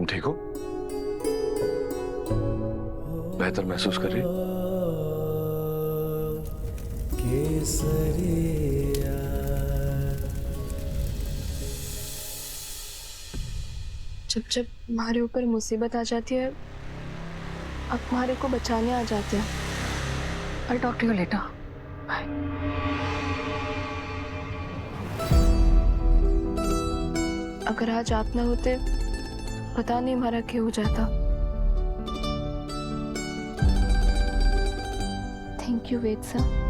ठीक हो? बेहतर महसूस कर रही हो? जब जब हमारे ऊपर मुसीबत आ जाती है, अब हमारे को बचाने आ जाते हैं। I'll talk to you later. Bye. अगर आज आप ना होते, पता नहीं हमारा क्या हो जाता। Thank you Ved sir.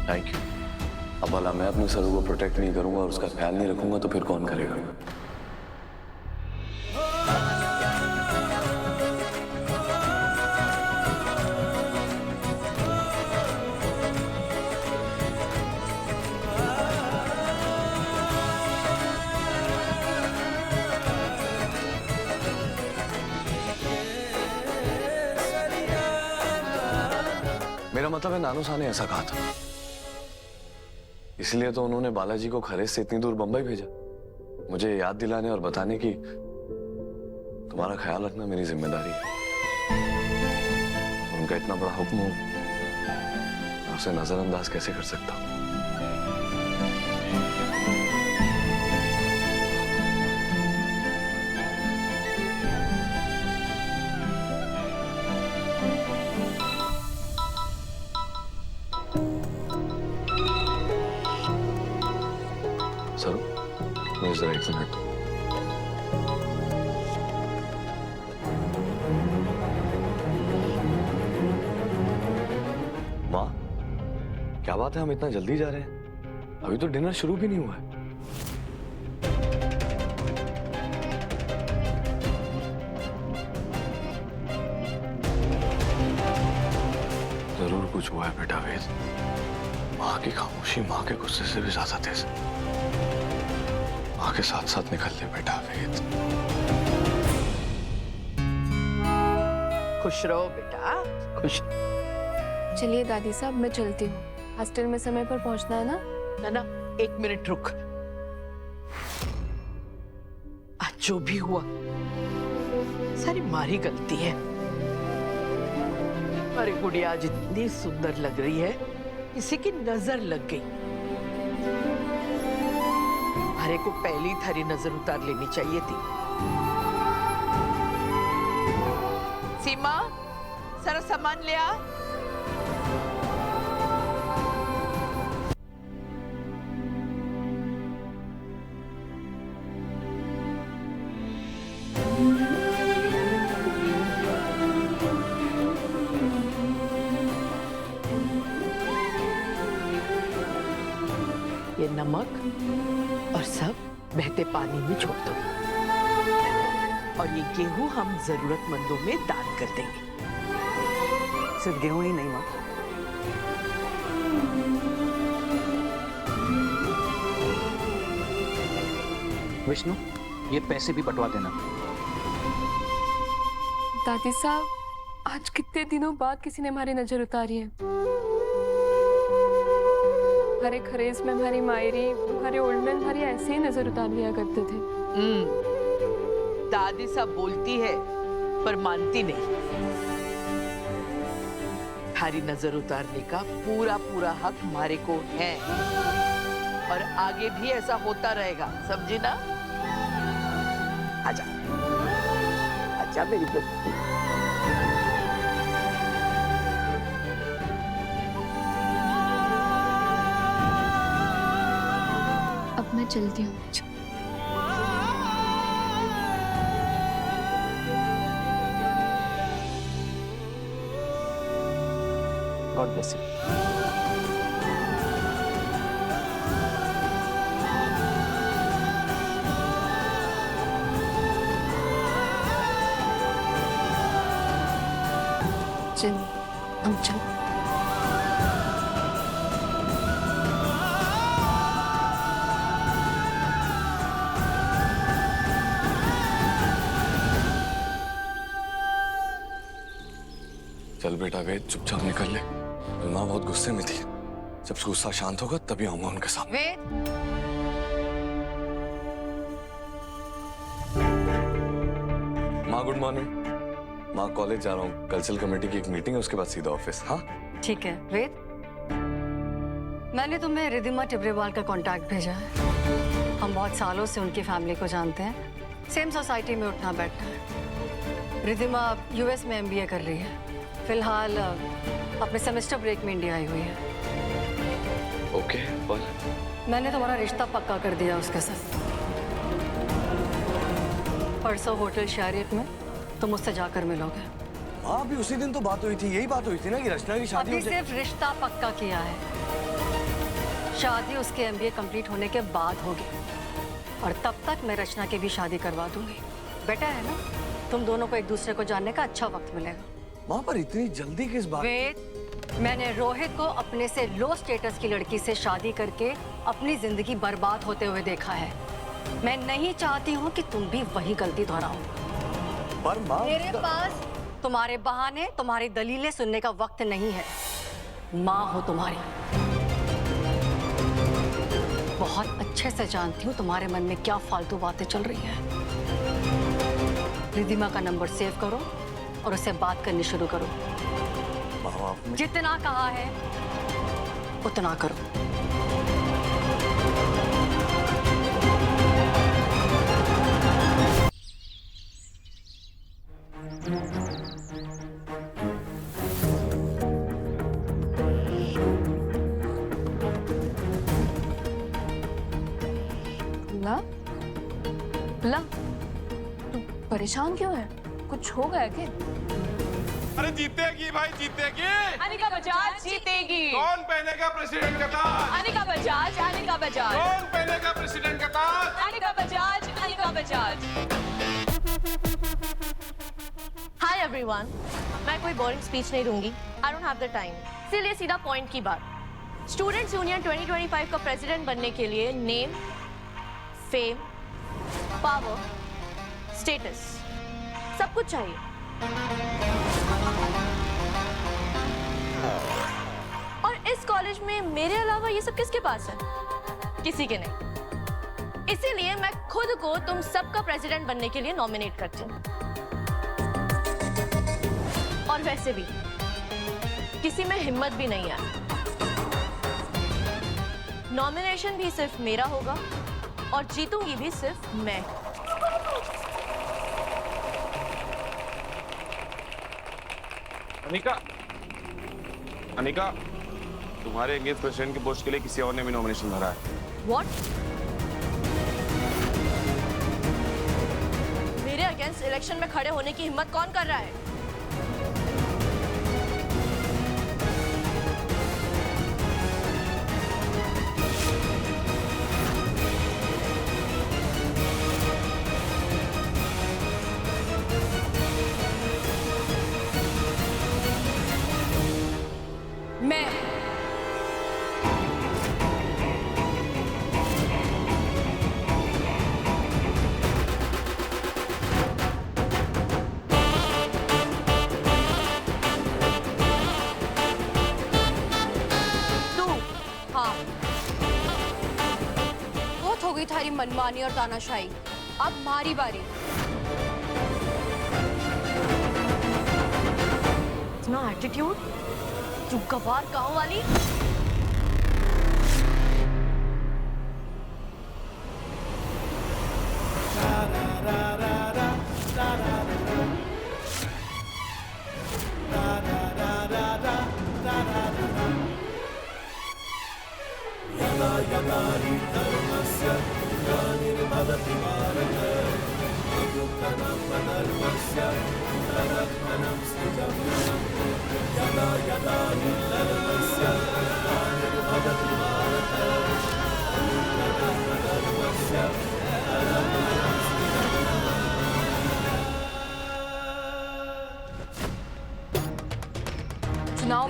Thank you. अब भला मैं अपने सरू को प्रोटेक्ट नहीं करूंगा और उसका ख्याल नहीं रखूंगा तो फिर कौन करेगा? मेरा मतलब है नानू सा ने ऐसा कहा था, इसलिए तो उन्होंने बालाजी को खरेज से इतनी दूर बंबई भेजा, मुझे याद दिलाने और बताने की तुम्हारा ख्याल रखना मेरी जिम्मेदारी है। उनका इतना बड़ा हुक्म हो, मैं उसे नजरअंदाज कैसे कर सकता हूँ? सरू, मुझे जरा 1 मिनट दो। माँ, क्या बात है, हम इतना जल्दी जा रहे हैं? अभी तो डिनर शुरू भी नहीं हुआ है। जरूर कुछ हुआ है बेटा वेद। माँ की खामोशी माँ के गुस्से से भी ज्यादा तेज है। माँ के साथ साथ निकल ले बेटा वेद। खुश रहो बेटा, खुश। चलिए दादी साहब, मैं चलती हूँ। हॉस्टल में समय पर पहुँचना है ना? ना 1 मिनट रुक। आज जो भी हुआ सारी मारी गलती है। अरे गुड़िया आज इतनी सुंदर लग रही है, किसी की नजर लग गई। हरे को पहली थारी नजर उतार लेनी चाहिए थी। सीमा, सारा सामान ले आ। ये नमक और सब बहते पानी में छोड़ दो, और ये गेहूं हम जरूरतमंदों में दान कर देंगे। सिर्फ गेहूं ही नहीं माँ, विष्णु, ये पैसे भी बंटवा देना। दादी साहब, आज कितने दिनों बाद किसी ने हमारी नजर उतारी है। हमारे खरेज में हमारी मायरी, हमारे ओल्ड मैन हमारी ऐसे ही नजर उतार लिया करते थे। दादी साहब बोलती है पर मानती नहीं। हमारी नजर उतारने का पूरा पूरा हक हमारे को है, और आगे भी ऐसा होता रहेगा, समझी ना? आजा आजा मेरी बच्ची। अब मैं चलती हूँ। God bless you. सचिन, हम चल। चल बेटा वेद, चुपचाप निकल ले। माँ बहुत गुस्से में थी। जब गुस्सा शांत होगा तभी आऊंगा उनके सामने। वेद, माँ गुड मॉर्निंग। माँ कॉलेज जा रहा हूँ, कल्चरल कमेटी की एक मीटिंग है, उसके बाद सीधा ऑफिस। हाँ ठीक है। वेद, मैंने तुम्हें रिधिमा टिब्रेवाल का कांटेक्ट भेजा है। हम बहुत सालों से उनकी फैमिली को जानते हैं, सेम सोसाइटी में उठना बैठना है। रिधिमा यूएस में एमबीए कर रही है, फिलहाल अपने सेमेस्टर ब्रेक में इंडिया आई हुई है। ओके, पर मैंने तुम्हारा रिश्ता पक्का कर दिया उसके साथ। परसों होटल शैरियट में तुम उससे जाकर मिलोगे। माँ अभी उसी दिन तो बात हुई थी, यही बात हुई थी ना कि रचना की शादी अभी हो जाए। सिर्फ रिश्ता पक्का किया है, शादी उसके एमबीए कंप्लीट होने के बाद होगी और तब तक मैं रचना की भी शादी करवा दूंगी। बेटा है ना, तुम दोनों को एक दूसरे को जानने का अच्छा वक्त मिलेगा। माँ पर इतनी जल्दी किस बात? वेद, मैंने रोहित को अपने से लो स्टेटस की लड़की से शादी करके अपनी जिंदगी बर्बाद होते हुए देखा है। मैं नहीं चाहती हूँ कि तुम भी वही गलती दोहराओ। पर माँ मेरे पास तुम्हारे बहाने, तुम्हारी दलीलें सुनने का वक्त नहीं है। माँ हो तुम्हारी, बहुत अच्छे से जानती हूँ तुम्हारे मन में क्या फालतू बातें चल रही हैं। रिधिमा का नंबर सेव करो और उससे बात करनी शुरू करो। माँ आपने जितना कहा है उतना करो। ला, ला, तू परेशान क्यों है? कुछ हो गया क्या? अरे जीतेगी भाई, जीतेगी। अनिका बजाज जीतेगी। कौन पहनेगा प्रेसिडेंट का ताज? अनिका बजाज, अनिका बजाज। कौन पहनेगा प्रेसिडेंट का ताज? अनिका बजाज, अनिका बजाज। हाय एवरीवन, मैं कोई बोरिंग स्पीच नहीं दूंगी। I don't have the time. इसीलिए सीधा पॉइंट की बात। स्टूडेंट्स यूनियन 2025 का प्रेसिडेंट बनने के लिए नेम, फेम, पावर, स्टेटस, सब कुछ चाहिए। और इस कॉलेज में मेरे अलावा ये सब किसके पास है? किसी के नहीं। इसीलिए मैं खुद को तुम सबका प्रेसिडेंट बनने के लिए नॉमिनेट करती हूँ। और वैसे भी किसी में हिम्मत भी नहीं है। नॉमिनेशन भी सिर्फ मेरा होगा और जीतूंगी भी सिर्फ मैं। अनिका, अनिका, तुम्हारे एंगेज प्रेसिडेंट के पोस्ट के लिए किसी और ने भी नॉमिनेशन भरा है। What? मेरे अगेंस्ट इलेक्शन में खड़े होने की हिम्मत कौन कर रहा है? मैं। तू? हाँ। बहुत हो गई थारी मनमानी और तानाशाही, अब मारी बारी। इतना एटीट्यूड? तू गवार गांव वाली?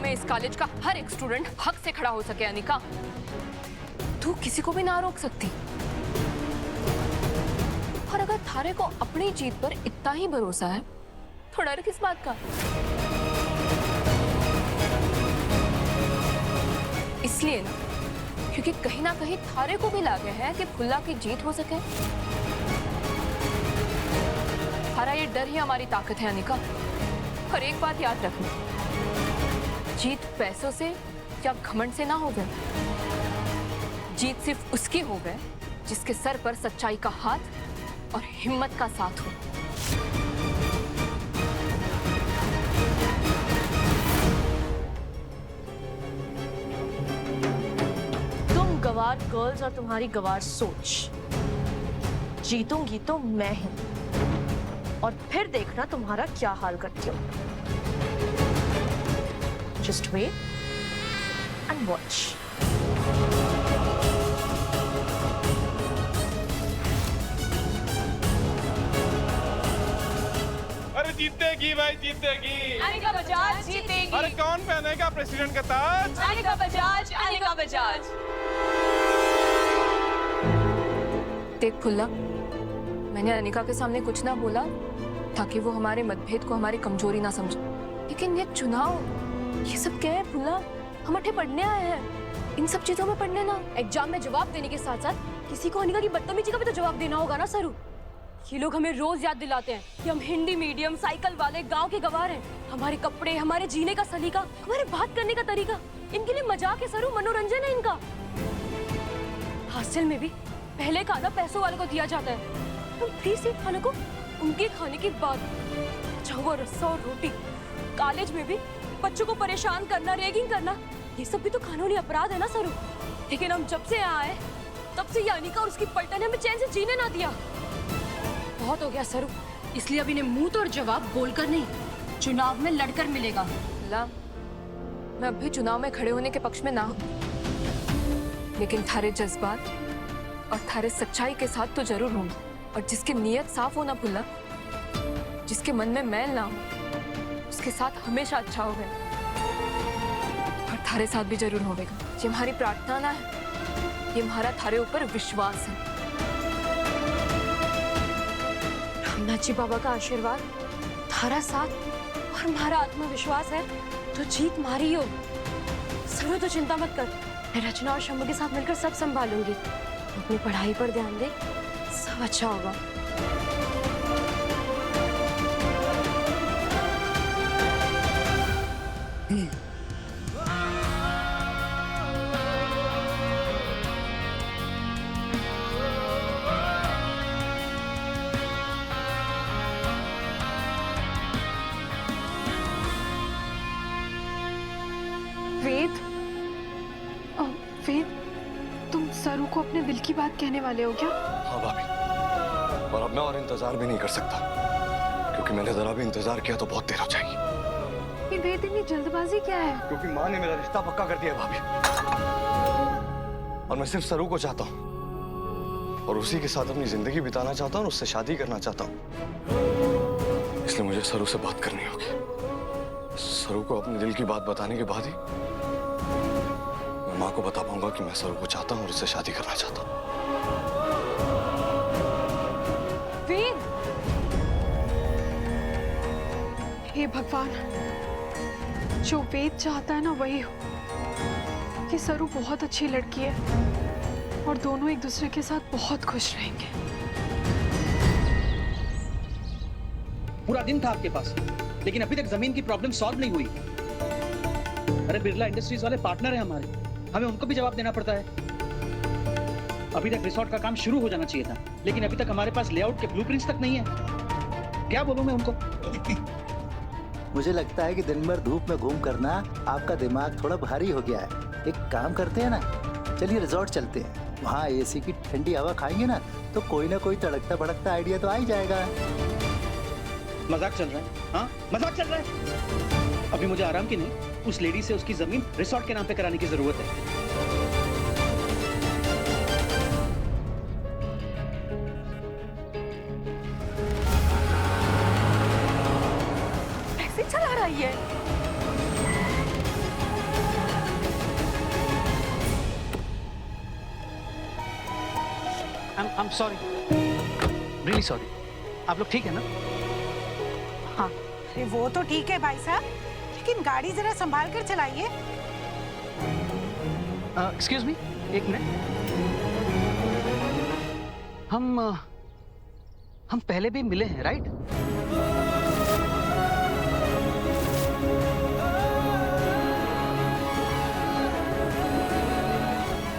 में इस कॉलेज का हर एक स्टूडेंट हक से खड़ा हो सके। अनिका, तू किसी को भी ना रोक सकती। और अगर थारे को अपनी जीत पर इतना ही भरोसा है तो डर किस बात का? इसलिए ना, क्योंकि कहीं ना कहीं थारे को भी लागे है कि फुल्ला की जीत हो सके। थारा ये डर ही हमारी ताकत है अनिका। और एक बात याद रखना, जीत पैसों से या घमंड से ना हो गए। जीत सिर्फ उसकी हो गए जिसके सर पर सच्चाई का हाथ और हिम्मत का साथ हो। तुम गवार गर्ल्स और तुम्हारी गवार सोच, जीतूंगी तो मैं ही, और फिर देखना तुम्हारा क्या हाल करती हूँ। Just wait and watch. अरे जीतेगी भाई, जीतेगी। अनिका बजाज जीतेगी। अरे कौन पहनेगा प्रेसिडेंट का ताज? अनिका बजाज, अनिका बजाज। देख फुल्ला, मैंने अनिका के सामने कुछ ना बोला ताकि वो हमारे मतभेद को हमारी कमजोरी ना समझे। लेकिन ये चुनाव, ये सब क्या है फुल्ला? हम अठे पढ़ने आए हैं, इन सब चीजों में पढ़ने ना। एग्जाम में जवाब देने के साथ साथ किसी को अनिका की बदतमीजी का भी तो जवाब देना होगा ना सरू। ये लोग हमें रोज याद दिलाते हैं कि हम हिंदी मीडियम, साइकिल वाले, गांव के गवार हैं। हमारे कपड़े, हमारे जीने का सलीका, हमारे बात करने का तरीका, इनके लिए मजाक है सरू, मनोरंजन है इनका। हॉस्टल में भी पहले खाना पैसों वाले को दिया जाता है, हम फ्री से खाने को उनके खाने की बात। चाहो रस्सा और रोटी। कॉलेज में भी बच्चों को परेशान करना, रैगिंग करना, ये सब भी तो कानूनी अपराध है ना सरू। लेकिन हम जब से यहाँ आए तब से ये अनिका और उसकी पलटन ने हमें चैन से जीने ना दिया। बहुत हो गया सरू, इसलिए अब इन्हें मुंह तोड़ जवाब बोलकर नहीं, चुनाव में लड़कर मिलेगा। ला, मैं अब भी चुनाव में खड़े होने के पक्ष में ना हूं, लेकिन थारे जज्बात और थारे सच्चाई के साथ तो जरूर हूँ। और जिसकी नीयत साफ हो ना फुल्ला, जिसके मन में मैल ना हो, उसके साथ हमेशा अच्छा होगा। और थारे साथ भी जरूर होगा। ये हमारी प्रार्थना ना है, ये हमारा थारे ऊपर विश्वास है। रामनाथ बाबा का आशीर्वाद, थारा साथ और हमारा आत्मविश्वास है तो जीत मारी हो। सरू तो चिंता मत कर, मैं रचना और शंभू के साथ मिलकर सब संभालूंगी। अपनी पढ़ाई पर ध्यान दे, सब अच्छा होगा। वेद, वेद, तुम सरू को अपने दिल की बात कहने वाले हो क्या? हाँ भाभी, और अब मैं और इंतजार भी नहीं कर सकता, क्योंकि मैंने जरा भी इंतजार किया तो बहुत देर हो जाएगी। ये वेद, इतनी जल्दबाजी क्या है? क्योंकि माँ ने मेरा रिश्ता पक्का कर दिया है भाभी, और मैं सिर्फ सरू को चाहता हूँ और उसी के साथ अपनी जिंदगी बिताना चाहता हूँ और उससे शादी करना चाहता हूँ। इसलिए मुझे सरू से बात करनी होगी। सरू को अपने दिल की बात बताने के बाद ही मैं माँ को बता पाऊंगा कि मैं सरू को चाहता हूँ और उससे शादी करना चाहता हूँ। वेद, हे भगवान, जो वेद चाहता है ना वही हो। कि सरू बहुत अच्छी लड़की है और दोनों एक दूसरे के साथ बहुत खुश रहेंगे। पूरा दिन था आपके पास, लेकिन अभी तक जमीन की प्रॉब्लम सॉल्व नहीं हुई। अरे बिरला इंडस्ट्रीज वाले पार्टनर हैं हमारे, हमें उनको भी जवाब देना पड़ता है। अभी तक रिसोर्ट का काम शुरू हो जाना चाहिए था, लेकिन अभी तक हमारे पास लेआउट के ब्लूप्रिंट्स तक नहीं है। क्या बोलूं मैं उनको? मुझे लगता है कि दिन भर धूप में घूम कर ना आपका दिमाग थोड़ा भारी हो गया है। एक काम करते हैं ना, चलिए रिजॉर्ट चलते हैं। वहाँ एसी की ठंडी हवा खाएंगे ना तो कोई ना कोई तड़कता भड़कता आइडिया तो आ ही जाएगा। मजाक चल रहा है? हाँ, मजाक चल रहा है। अभी मुझे आराम की नहीं, उस लेडी से उसकी जमीन रिसोर्ट के नाम पे कराने की जरूरत है। ऐसे चला रही है। I'm sorry. Really sorry. आप लोग ठीक है ना? हाँ। अरे वो तो ठीक है भाई साहब, लेकिन गाड़ी जरा संभाल कर चलाइए। एक्सक्यूज मी, एक मिनट। हम पहले भी मिले हैं, राइट?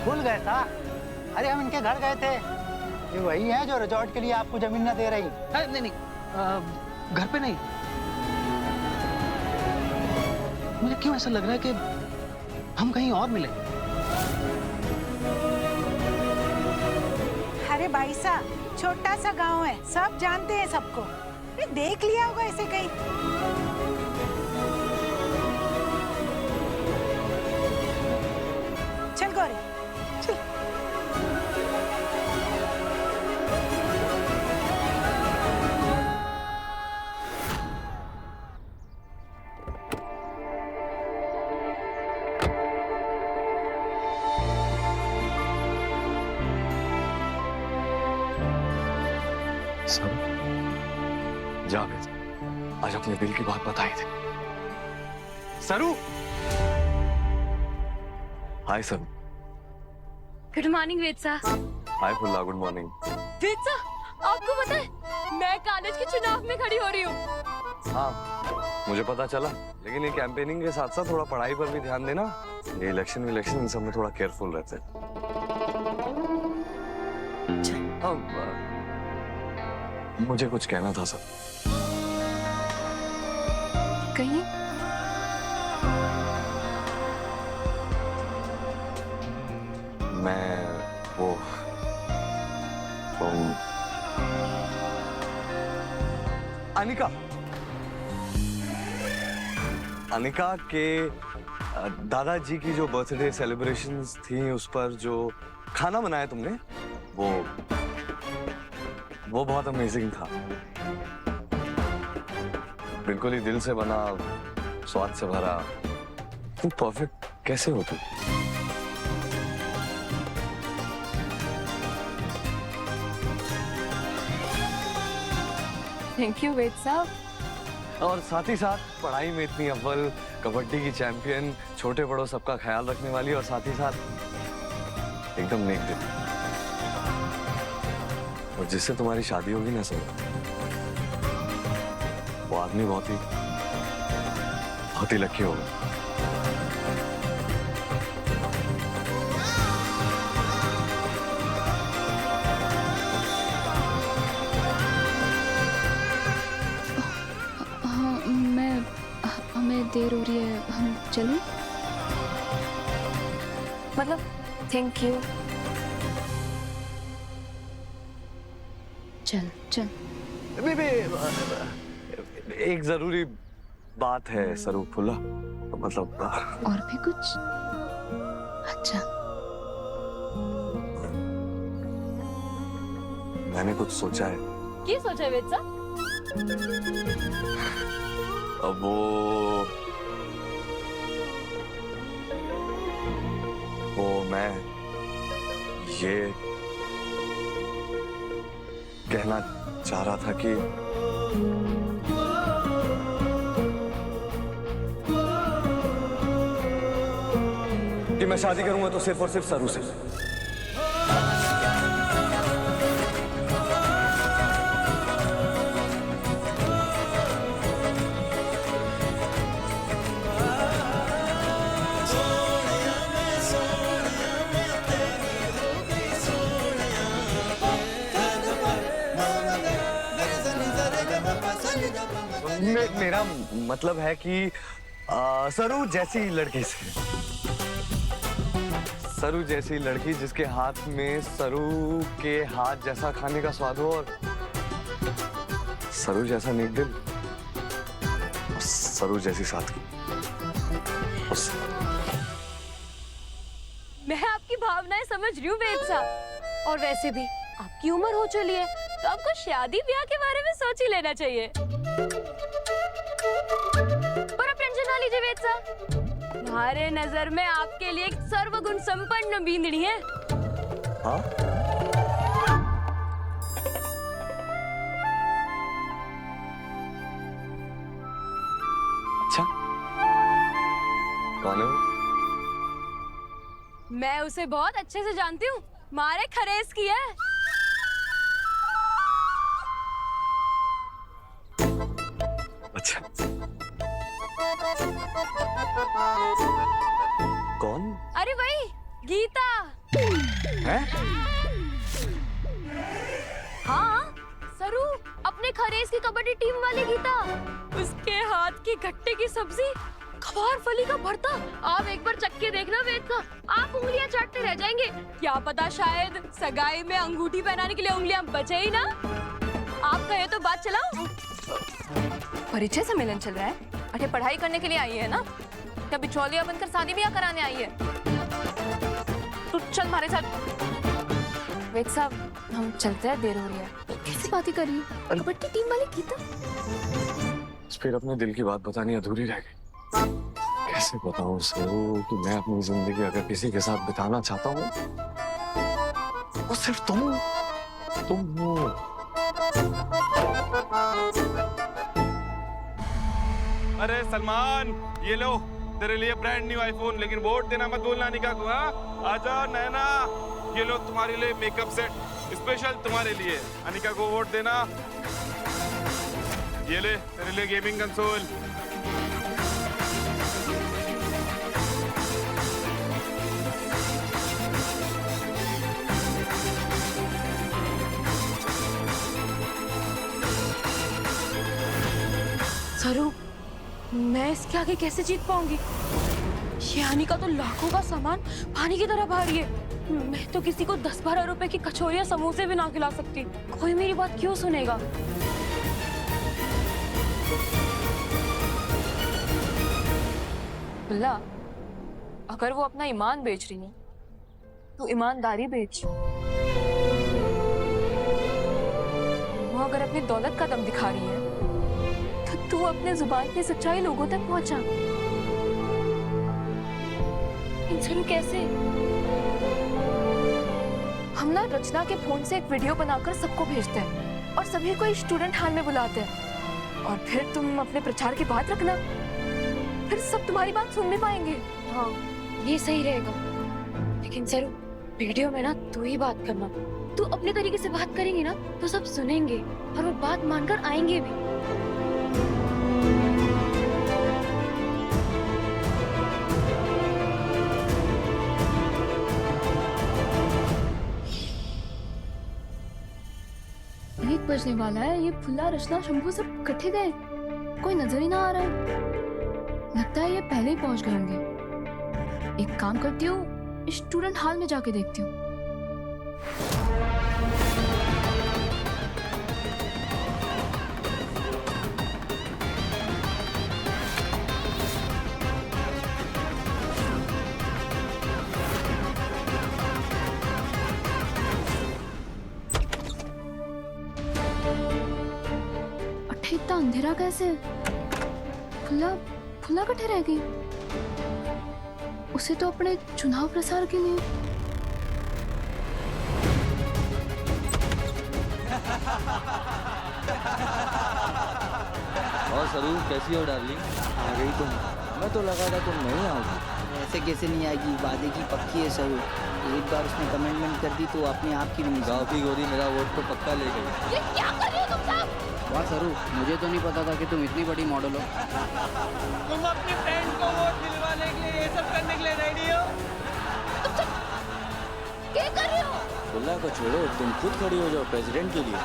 भूल गए था? अरे हम इनके घर गए थे। ये वही है जो रिजॉर्ट के लिए आपको जमीन न दे रही। नहीं, घर पे नहीं। मुझे क्यों ऐसा लग रहा है कि हम कहीं और मिले। अरे भाई साहब, छोटा सा गांव है, सब जानते हैं सबको। अरे देख लिया होगा इसे कहीं। चल गौरी, चल। सर, जावेद आज अपने दिल की बात बताई थी। Saru, hi Saru. Good morning Vetsa. Hi Phulla, good morning. Vetsa, आपको पता है मैं कॉलेज के चुनाव में खड़ी हो रही हूँ। हाँ, मुझे पता चला, लेकिन ये कैंपेनिंग के साथ साथ थोड़ा पढ़ाई पर भी ध्यान देना। ये इलेक्शन इन सब में थोड़ा केयरफुल रहते हैं। मुझे कुछ कहना था सर। कहिए। मैं वो अनिका के दादाजी की जो बर्थडे सेलिब्रेशंस थी, उस पर जो खाना बनाया तुमने, वो बहुत अमेजिंग था। बिल्कुल ही दिल से बना, स्वाद से भरा। तुम परफेक्ट कैसे हो तुम? थैंक यू वेद साहब। और साथ ही साथ पढ़ाई में इतनी अव्वल, कबड्डी की चैंपियन, छोटे बड़ों सबका ख्याल रखने वाली, और साथ ही साथ एकदम नेक दिल। और जिससे तुम्हारी शादी होगी ना सर, वो आदमी बहुत ही लकी होगा। हमें देर हो रही है, हम चलें? मतलब थैंक यू। चल चल। एक जरूरी बात है सरू फुल्ला, मतलब और भी कुछ? अच्छा, मैंने कुछ सोचा है। क्या सोचा है वेत्सा? अब वो मैं ये कहना चाह रहा था कि मैं शादी करूंगा तो सिर्फ और सिर्फ सरू से। मेरा मतलब है कि सरू जैसी लड़की से, सरू जैसी लड़की जिसके हाथ में सरू के हाथ जैसा खाने का स्वाद हो, और सरू जैसा नेक दिल, सरू जैसी साथी। मैं आपकी भावनाएं समझ रही हूँ वेत्सा, और वैसे भी आपकी उम्र हो चली है, तो आपको शादी ब्याह के बारे में सोच ही लेना चाहिए। पर आप टेंशन ना लीजिए वेत्सा, हमारे नजर में आपके लिए एक सर्वगुण संपन्न बींदड़ी है। हाँ? कौन है वो? मैं उसे बहुत अच्छे से जानती हूँ, मारे खरेस की है। अच्छा, कौन अरे वही गीता। है? हाँ, सरू, अपने खरेस की कबड्डी टीम वाली गीता। उसके हाथ की गट्टे की सब्जी, खबार फली का भरता, आप एक बार चक्के देखना वेद का, आप उंगलियां चाटते रह जाएंगे। क्या पता शायद सगाई में अंगूठी पहनाने के लिए उंगलियां बचे ही ना। आप कहे तो बात चलाओ। परिचय सम्मेलन चल रहा है और ये पढ़ाई करने के लिए आई है ना, क्या बिचौलिया बनकर शादी ब्याह कराने आई है? तू चल हमारे साथ। वेद साहब, हम चलते हैं, देर हो रही है। कैसी बातें कर रही है? कबड्डी टीम वाली गीता। फिर अपने दिल की बात बतानी अधूरी रह गई। कैसे बताऊं सरू कि मैं अपनी जिंदगी अगर किसी के साथ बिताना चाहता हूँ वो सिर्फ तुम हो। अरे सलमान, ये लो तेरे लिए ब्रांड न्यू आईफोन, लेकिन वोट देना मत भूलना अनिका को। हाँ, आजा नैना, ये लो तुम्हारे लिए मेकअप सेट स्पेशल तुम्हारे लिए। अनिका को वोट देना। ये ले तेरे लिए गेमिंग कंसोल। सरू, मैं इसके आगे कैसे जीत पाऊंगी? ये अनिका तो लाखों का सामान पानी की तरह बहा रही है। मैं तो किसी को 10-12 रुपए की कचौरियां समोसे भी ना खिला सकती। कोई मेरी बात क्यों सुनेगा? बुल्ला, अगर वो अपना ईमान बेच रही है तो ईमानदारी बेच। वो अगर अपनी दौलत का दम दिखा रही है तो तू अपने जुबान की सच्चाई लोगों तक पहुंचा। इंसान कैसे? हम ना रचना के फोन से एक वीडियो बनाकर सबको भेजते हैं और सभी को स्टूडेंट हॉल में बुलाते हैं, और फिर तुम अपने प्रचार की बात रखना, फिर सब तुम्हारी बात सुन भी पाएंगे। हाँ, ये सही रहेगा। लेकिन सर, वीडियो में ना तू ही बात करना। तू अपने तरीके से बात करेंगी ना तो सब सुनेंगे और वो बात मानकर आएंगे भी। एक बजने वाला है। ये फुल्ला, रचना, शंभू सब इकट्ठे गए, कोई नजर ही ना आ रहा है। लगता है ये पहले ही पहुंच गए होंगे। एक काम करती हूँ, स्टूडेंट हॉल में जाके देखती हूँ। इतना अंधेरा कैसे? फुल्ला कटे रह गई। उसे तो अपने चुनाव प्रसार के लिए। और सरू, कैसी हो डार्लिंग? आ गई तुम? मैं तो लगा था तुम नहीं आओगी। ऐसे कैसे नहीं आएगी, वादे की पक्की है सरू। एक बार उसने कमेंटमेंट कर दी तो अपने आप की नहीं। गाँव की गोरी मेरा वोट तो पक्का ले गई। ये क्या कर रही हो तुम सब? वाह सरू, मुझे तो नहीं पता था कि तुम इतनी बड़ी मॉडल हो। तुम अपनी फ्रेंड को वोट दिलवाने के लिए ये सब करने के लिए रेडी हो? तुम सब क्या कर रहे हो? बुल्ला को छोड़ो, तुम खुद खड़ी हो जाओ प्रेसिडेंट के लिए।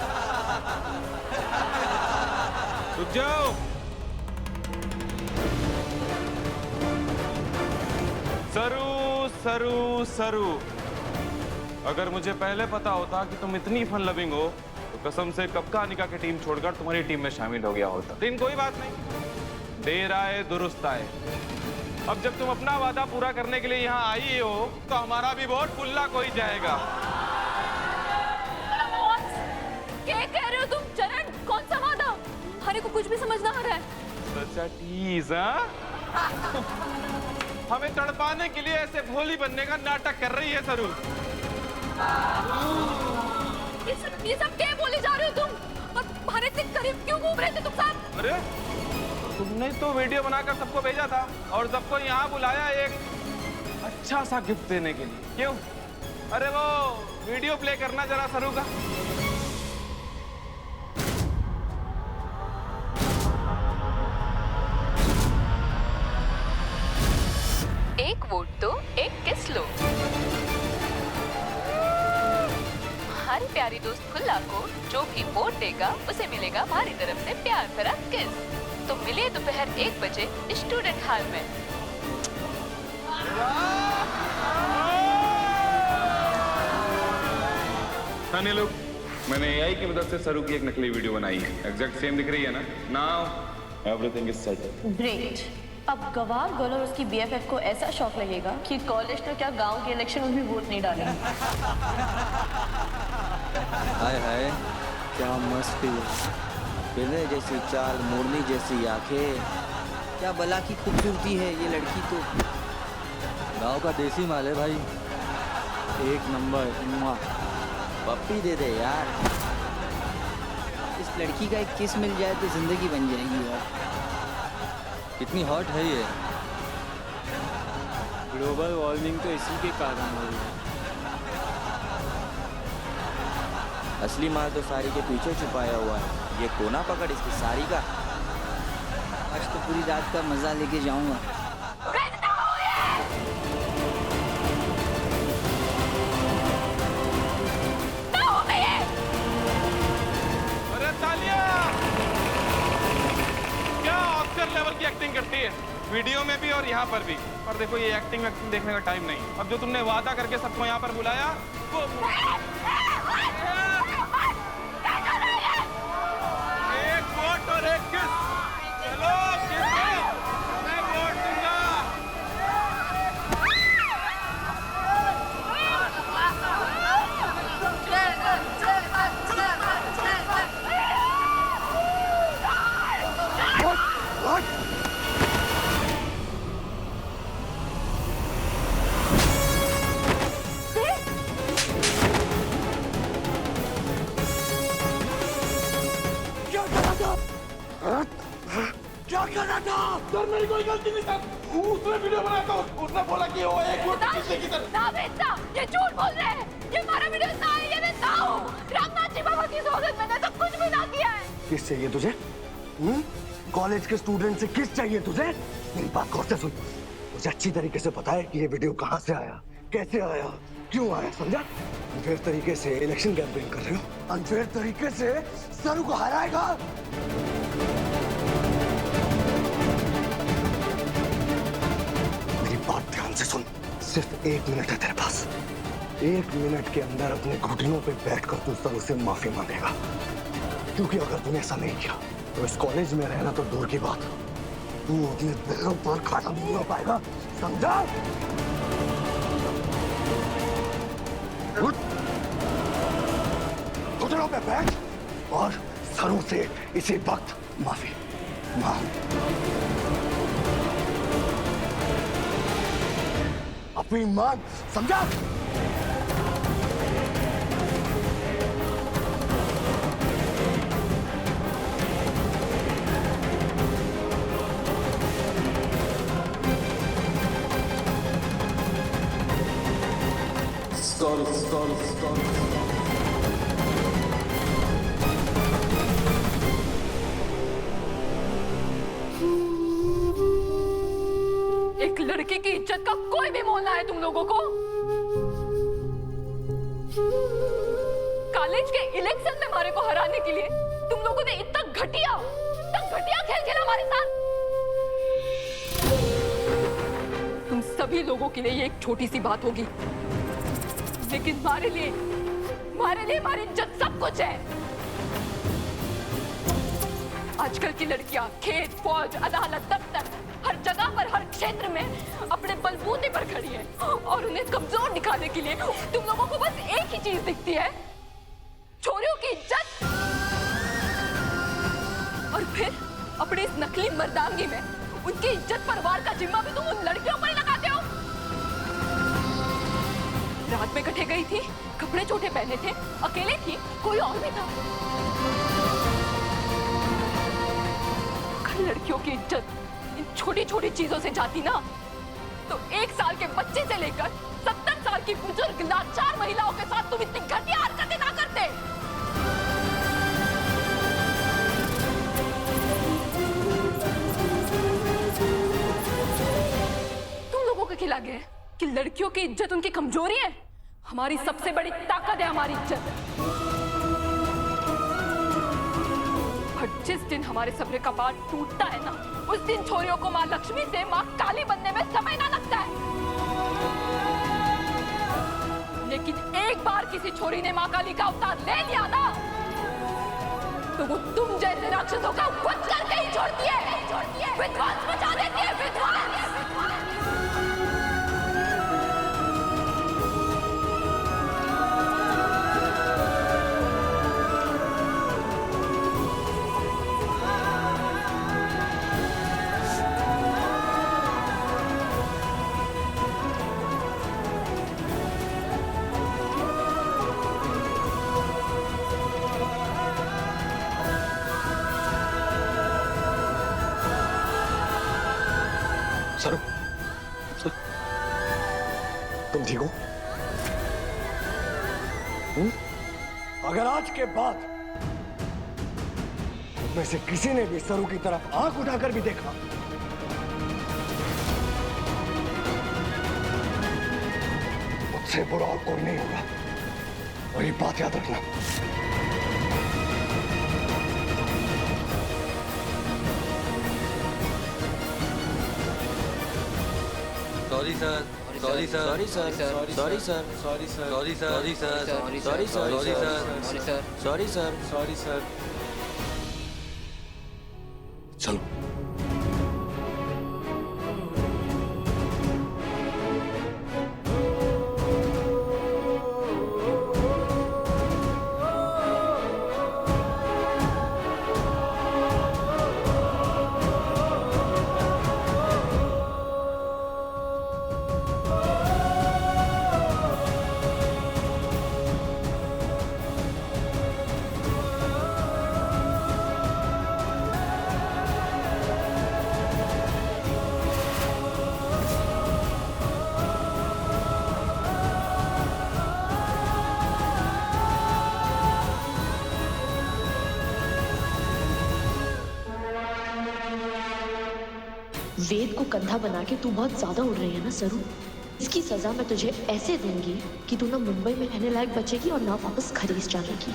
रुक जाओ। सरू सरू सरू, अगर मुझे पहले पता होता कि तुम इतनी फन लविंग हो तो कसम से कब का अनिका की टीम छोड़कर तुम्हारी टीम में शामिल हो गया होता। लेकिन कोई बात नहीं, देर आए दुरुस्त आए। अब जब तुम अपना वादा पूरा करने के लिए यहाँ आई हो तो हमारा भी वोट फुल्ला को ही जाएगा। क्या कह रहे हो तुम? चरण, कौन सा वादा? हमारे को कुछ भी समझ ना आ रहा है। सच्चा टीज, हाँ? हमें तड़पाने के लिए ऐसे भोली बनने का नाटक कर रही है सरू। ये सब क्या बोले जा रहे हो तुम? और हमारे से करीब क्यों घूम रहे थे तुम सब? अरे तुमने तो वीडियो बनाकर सबको भेजा था और सबको यहाँ बुलाया एक अच्छा सा गिफ्ट देने के लिए। क्यों? अरे वो वीडियो प्ले करना जरा सरू का। एक वोट तो एक किस लो। हमारी प्यारी दोस्त खुल्ला को जो भी वोट देगा उसे मिलेगा हमारी तरफ से प्यार भरा किस। तो मिले दोपहर 1 बजे स्टूडेंट हॉल में। हाँ लोग, मैंने AI की मदद से सरू की एक नकली वीडियो बनाई है। एग्जैक्ट सेम दिख रही है ना? Now everything is set. Great. अब गवाह गर्ल और उसकी BFF को ऐसा शौक लगेगा कि कॉलेज तो क्या गांव के इलेक्शन में भी वोट नहीं डालेंगे। हाय हाय, क्या मस्त फील। बिरले जैसी चाल, मोरनी जैसी आंखें, क्या बला की खूबसूरती है ये लड़की तो। गांव का देसी माल है भाई, एक नंबर। पप्पी दे दे यार। इस लड़की का एक किस मिल जाए तो जिंदगी बन जाएगी यार। कितनी हॉट है ये। ग्लोबल वार्मिंग तो इसी के कारण हो रही है। असली माल तो साड़ी के पीछे छुपाया हुआ है। ये कोना पकड़ इसकी साड़ी का। आज तो पूरी रात का मजा लेके जाऊंगा। अरे तालियां! क्या ऑस्कर लेवल की एक्टिंग करती है, वीडियो में भी और यहाँ पर भी। और देखो ये एक्टिंग देखने का टाइम नहीं। अब जो तुमने वादा करके सबको यहाँ पर बुलाया वो एक वोट और एक किस। चलो किस दो, मैं वोट दूंगा। क्या कर रहा था? सर मेरी कोई गलती नहीं सर, उसने वीडियो बनाया था, उसने बोला कि वो एक वोट किसने की तरफ। ना बेटा, ये झूठ बोल रहे हैं। ये हमारा वीडियो ना है, ये मैं ना हूँ। रामनाथ जी बाबा की सौगंध, मैंने तो कुछ भी ना किया है। किस चाहिए तुझे? कॉलेज के स्टूडेंट से किस चाहिए तुझे? मेरी बात गौर से सुन। मुझे अच्छी तरीके से पता है कि ये वीडियो कहाँ से आया, कैसे आया, क्यों आया, समझा? अनफेयर तरीके से इलेक्शन कैंपेन कर रहे हो, अनफेयर तरीके से सरू को हराएगा। मेरी बात ध्यान से सुन। सिर्फ 1 मिनट है तेरे पास। 1 मिनट के अंदर अपने घुटनों पे बैठकर तू सरू से माफी मांगेगा, क्योंकि अगर तूने ऐसा नहीं किया तो इस कॉलेज में रहना तो दूर की बात, तू अपने पैरों पर खड़ा नहीं हो पाएगा, समझा? घुटनों पे बैठ और सरू से इसी वक्त माफी मांग। अपनी मांग, समझा? एक लड़की की इज्जत का कोई भी मोल ना है तुम लोगों को। कॉलेज के इलेक्शन में हमारे को हराने के लिए तुम लोगों ने इतना घटिया खेल खेला हमारे साथ। तुम सभी लोगों के लिए ये एक छोटी सी बात होगी, लेकिन हमारे लिए हमारी इज्जत सब कुछ है। आजकल की लड़कियां खेत, फौज, अदालत, दफ्तर, हर जगह पर, हर क्षेत्र में अपने बलबूते पर खड़ी है और उन्हें कमजोर दिखाने के लिए तुम लोगों को बस एक ही चीज दिखती है, छोरियों की इज्जत। और फिर अपने इस नकली मर्दांगी में उनकी इज्जत परवार का जिम्मा भी तुम उन लड़कियों पर लगाते हो। रात में कटे गई थी, कपड़े छोटे पहने थे, अकेले थी, कोई और भी था। लड़कियों की इज्जत इन छोटी छोटी चीजों से जाती ना, तो 1 साल के बच्चे से लेकर 70 साल की बुजुर्ग लाचार महिलाओं के साथ तुम इतनी घटिया हरकतें ना करते। तुम लोगों के खिला गए कि लड़कियों की इज्जत उनकी कमजोरी है। हमारी सबसे बड़ी ताकत है हमारी इज्जत। और जिस दिन हमारे सब्र का बांध टूटता है ना, उस दिन छोरियों को माँ लक्ष्मी से माँ काली बनने में समय ना लगता है। लेकिन एक बार किसी छोरी ने माँ काली का अवतार ले लिया ना, तो वो तुम जैसे राक्षसों का वध करके ही छोड़ती है, विध्वंस मचा देती है, विध्वंस। सरू, तुम ठीक हो? अगर आज के बाद में से किसी ने भी सरू की तरफ आंख उठाकर भी देखा, मुझसे बुरा और कोई नहीं होगा, और ये बात याद रखना। Sorry sir, sorry sir, sorry sir, sorry sir, sorry sir, sorry sir, sorry sir, sorry sir, sorry sir, sorry sir, sorry sir. चलो। वेद को कंधा बना के तू बहुत ज्यादा उड़ रही है ना सरू। इसकी सजा मैं तुझे ऐसे दूंगी कि तू ना मुंबई में रहने लायक बचेगी और ना वापस खरीज जाएगी।